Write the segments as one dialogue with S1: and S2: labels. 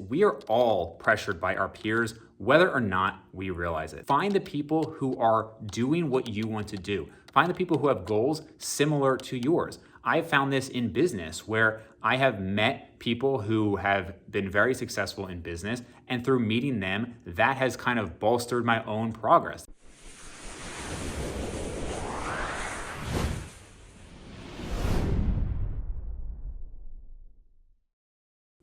S1: we are all pressured by our peers, whether or not we realize it. Find the people who are doing what you want to do. Find the people who have goals similar to yours. I found this in business where I have met people who have been very successful in business, and through meeting them, that has kind of bolstered my own progress.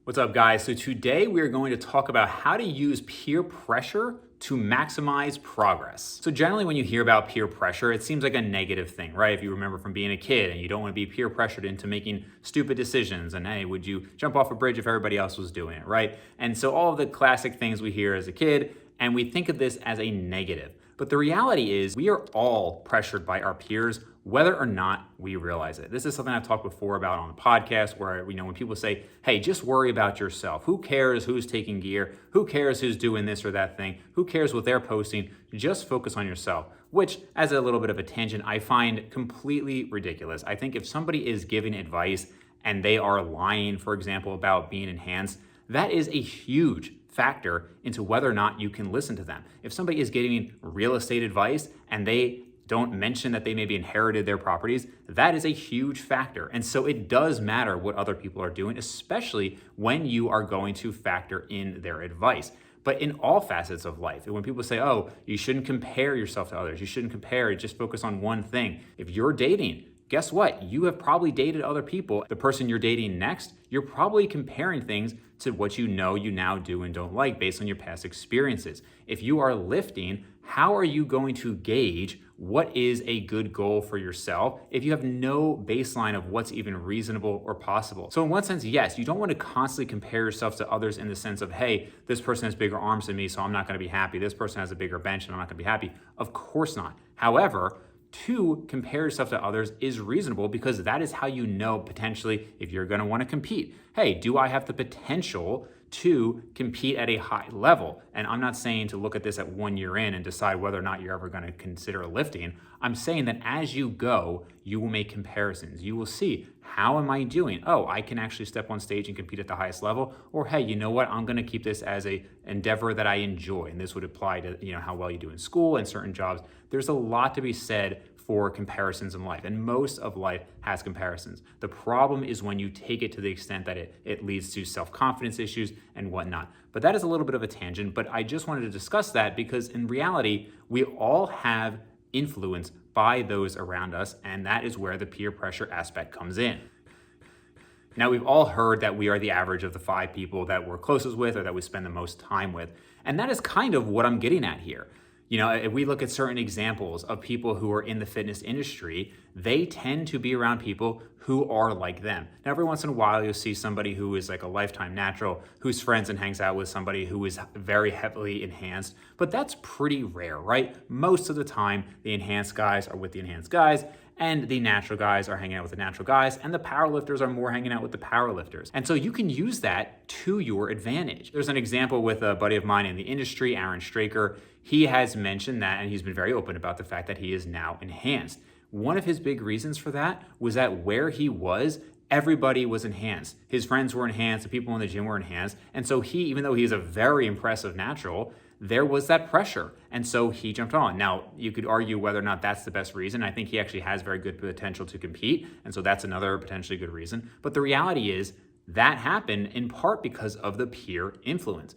S1: What's up, guys? So today we are going to talk about how to use peer pressure to maximize progress. So generally when you hear about peer pressure, it seems like a negative thing, right? If you remember from being a kid and you don't want to be peer pressured into making stupid decisions and hey, would you jump off a bridge if everybody else was doing it, right? And so all of the classic things we hear as a kid, and we think of this as a negative. But the reality is we are all pressured by our peers, whether or not we realize it. This is something I've talked before about on the podcast where, when people say, hey, just worry about yourself. Who cares who's taking gear? Who cares who's doing this or that thing? Who cares what they're posting? Just focus on yourself, which, as a little bit of a tangent, I find completely ridiculous. I think if somebody is giving advice and they are lying, for example, about being enhanced, that is a huge factor into whether or not you can listen to them. If somebody is giving real estate advice and they don't mention that they maybe inherited their properties, that is a huge factor. And so it does matter what other people are doing, especially when you are going to factor in their advice. But in all facets of life, when people say, oh, you shouldn't compare yourself to others, you shouldn't compare, just focus on one thing. If you're dating, guess what? You have probably dated other people. The person you're dating next, you're probably comparing things to what you now do and don't like based on your past experiences. If you are lifting, how are you going to gauge what is a good goal for yourself if you have no baseline of what's even reasonable or possible? So in one sense, yes, you don't want to constantly compare yourself to others in the sense of, hey, this person has bigger arms than me, so I'm not going to be happy. This person has a bigger bench and I'm not going to be happy. Of course not. However, to compare yourself to others is reasonable because that is how you know potentially if you're going to want to compete. Hey, do I have the potential to compete at a high level? And I'm not saying to look at this at 1 year in and decide whether or not you're ever going to consider lifting. I'm saying that as you go, you will make comparisons. You will see, how am I doing? Oh, I can actually step on stage and compete at the highest level. Or hey, you know what? I'm going to keep this as a endeavor that I enjoy. And this would apply to how well you do in school and certain jobs. There's a lot to be said for comparisons in life, and most of life has comparisons. The problem is when you take it to the extent that it leads to self-confidence issues and whatnot. But that is a little bit of a tangent, but I just wanted to discuss that because in reality, we all have influence by those around us, and that is where the peer pressure aspect comes in. Now, we've all heard that we are the average of the 5 people that we're closest with or that we spend the most time with, and that is kind of what I'm getting at here. If we look at certain examples of people who are in the fitness industry, they tend to be around people who are like them. Now, every once in a while, you'll see somebody who is like a lifetime natural, who's friends and hangs out with somebody who is very heavily enhanced, but that's pretty rare, right? Most of the time, the enhanced guys are with the enhanced guys, and the natural guys are hanging out with the natural guys, and the powerlifters are more hanging out with the powerlifters. And so you can use that to your advantage. There's an example with a buddy of mine in the industry, Aaron Straker. He has mentioned that, and he's been very open about the fact that he is now enhanced. One of his big reasons for that was that where he was, everybody was enhanced. His friends were enhanced, the people in the gym were enhanced. And so he, even though he's a very impressive natural, there was that pressure. And so he jumped on. Now, you could argue whether or not that's the best reason. I think he actually has very good potential to compete. And so that's another potentially good reason. But the reality is that happened in part because of the peer influence.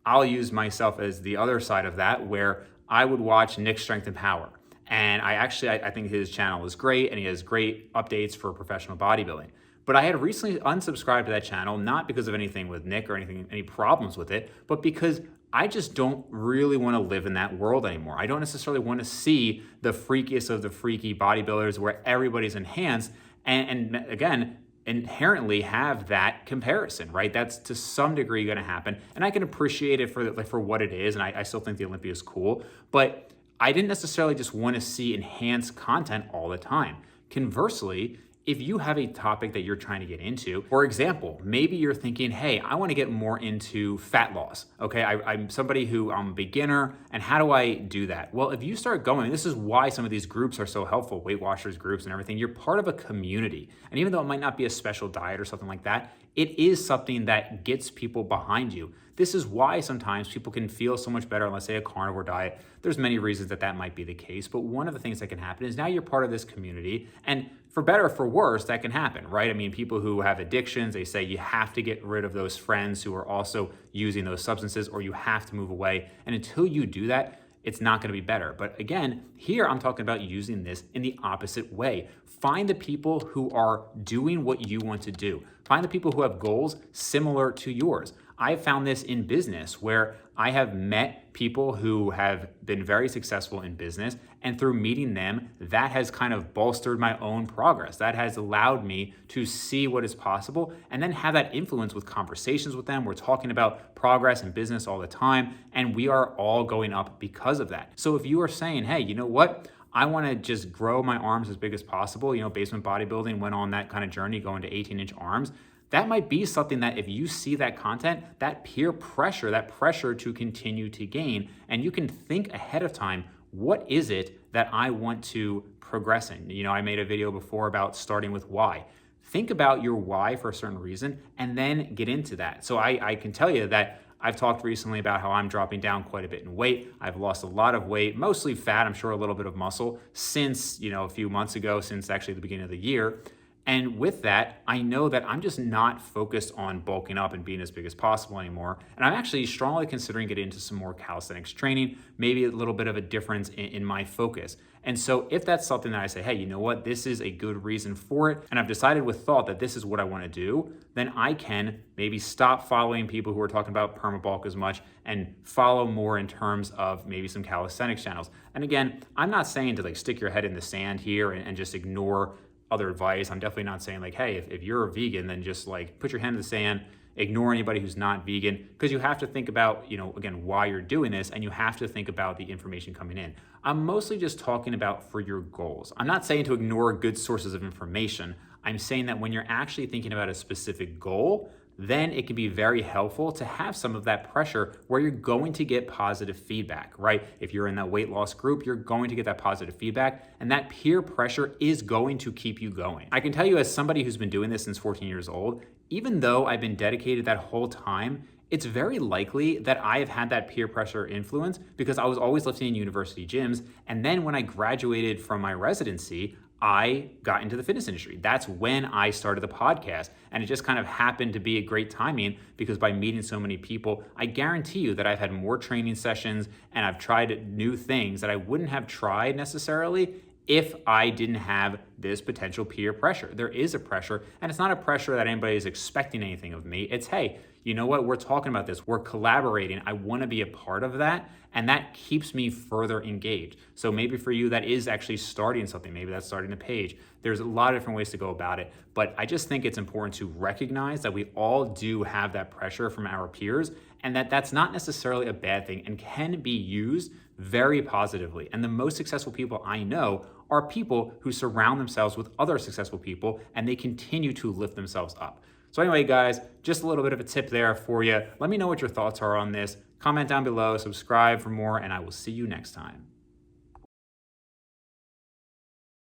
S1: I'll use myself as the other side of that, where I would watch Nick's Strength and Power. And I think his channel is great and he has great updates for professional bodybuilding. But I had recently unsubscribed to that channel, not because of anything with Nick or any problems with it, but because I just don't really want to live in that world anymore. I don't necessarily want to see the freakiest of the freaky bodybuilders where everybody's enhanced and again, inherently have that comparison, right? That's to some degree going to happen. And I can appreciate it for what it is. And I still think the Olympia is cool, but I didn't necessarily just want to see enhanced content all the time. Conversely, if you have a topic that you're trying to get into, for example, maybe you're thinking, hey, I want to get more into fat loss. Okay, I'm somebody who I'm a beginner, and how do I do that? Well, if you start going, this is why some of these groups are so helpful, Weight Watchers groups and everything, you're part of a community. And even though it might not be a special diet or something like that, it is something that gets people behind you. This is why sometimes people can feel so much better on, let's say, a carnivore diet. There's many reasons that might be the case, but one of the things that can happen is now you're part of this community, and for better or for worse, that can happen, right? I mean, people who have addictions, they say you have to get rid of those friends who are also using those substances, or you have to move away. And until you do that, it's not going to be better. But again, here I'm talking about using this in the opposite way. Find the people who are doing what you want to do. Find the people who have goals similar to yours. I found this in business where I have met people who have been very successful in business, and through meeting them, that has kind of bolstered my own progress. That has allowed me to see what is possible and then have that influence with conversations with them. We're talking about progress in business all the time, and we are all going up because of that. So if you are saying, hey, you know what? I want to just grow my arms as big as possible. Basement bodybuilding went on that kind of journey, going to 18-inch arms. That might be something that if you see that content, that peer pressure, that pressure to continue to gain, and you can think ahead of time, what is it that I want to progress in? I made a video before about starting with why. Think about your why for a certain reason and then get into that. So I can tell you that I've talked recently about how I'm dropping down quite a bit in weight. I've lost a lot of weight, mostly fat, I'm sure a little bit of muscle since, a few months ago, since actually the beginning of the year. And with that, I know that I'm just not focused on bulking up and being as big as possible anymore. And I'm actually strongly considering getting into some more calisthenics training, maybe a little bit of a difference in my focus. And so if that's something that I say, hey, you know what, this is a good reason for it, and I've decided with thought that this is what I want to do, then I can maybe stop following people who are talking about permabulk as much and follow more in terms of maybe some calisthenics channels. And again, I'm not saying to stick your head in the sand here and just ignore other advice. I'm definitely not saying hey, if you're a vegan, then just put your head in the sand, ignore anybody who's not vegan, because you have to think about, again, why you're doing this, and you have to think about the information coming in. I'm mostly just talking about for your goals. I'm not saying to ignore good sources of information. I'm saying that when you're actually thinking about a specific goal, then it can be very helpful to have some of that pressure where you're going to get positive feedback, right? If you're in that weight loss group, you're going to get that positive feedback, and that peer pressure is going to keep you going. I can tell you, as somebody who's been doing this since 14 years old, even though I've been dedicated that whole time, it's very likely that I have had that peer pressure influence because I was always lifting in university gyms. And then when I graduated from my residency, I got into the fitness industry. That's when I started the podcast. And it just kind of happened to be a great timing because by meeting so many people, I guarantee you that I've had more training sessions and I've tried new things that I wouldn't have tried necessarily if I didn't have this potential peer pressure. There is a pressure, and it's not a pressure that anybody is expecting anything of me. It's, hey, you know what? We're talking about this. We're collaborating. I want to be a part of that. And that keeps me further engaged. So maybe for you, that is actually starting something. Maybe that's starting a page. There's a lot of different ways to go about it. But I just think it's important to recognize that we all do have that pressure from our peers, and that's not necessarily a bad thing and can be used very positively. And the most successful people I know are people who surround themselves with other successful people, and they continue to lift themselves up. So anyway, guys, just a little bit of a tip there for you. Let me know what your thoughts are on this. Comment down below, subscribe for more, and I will see you next time.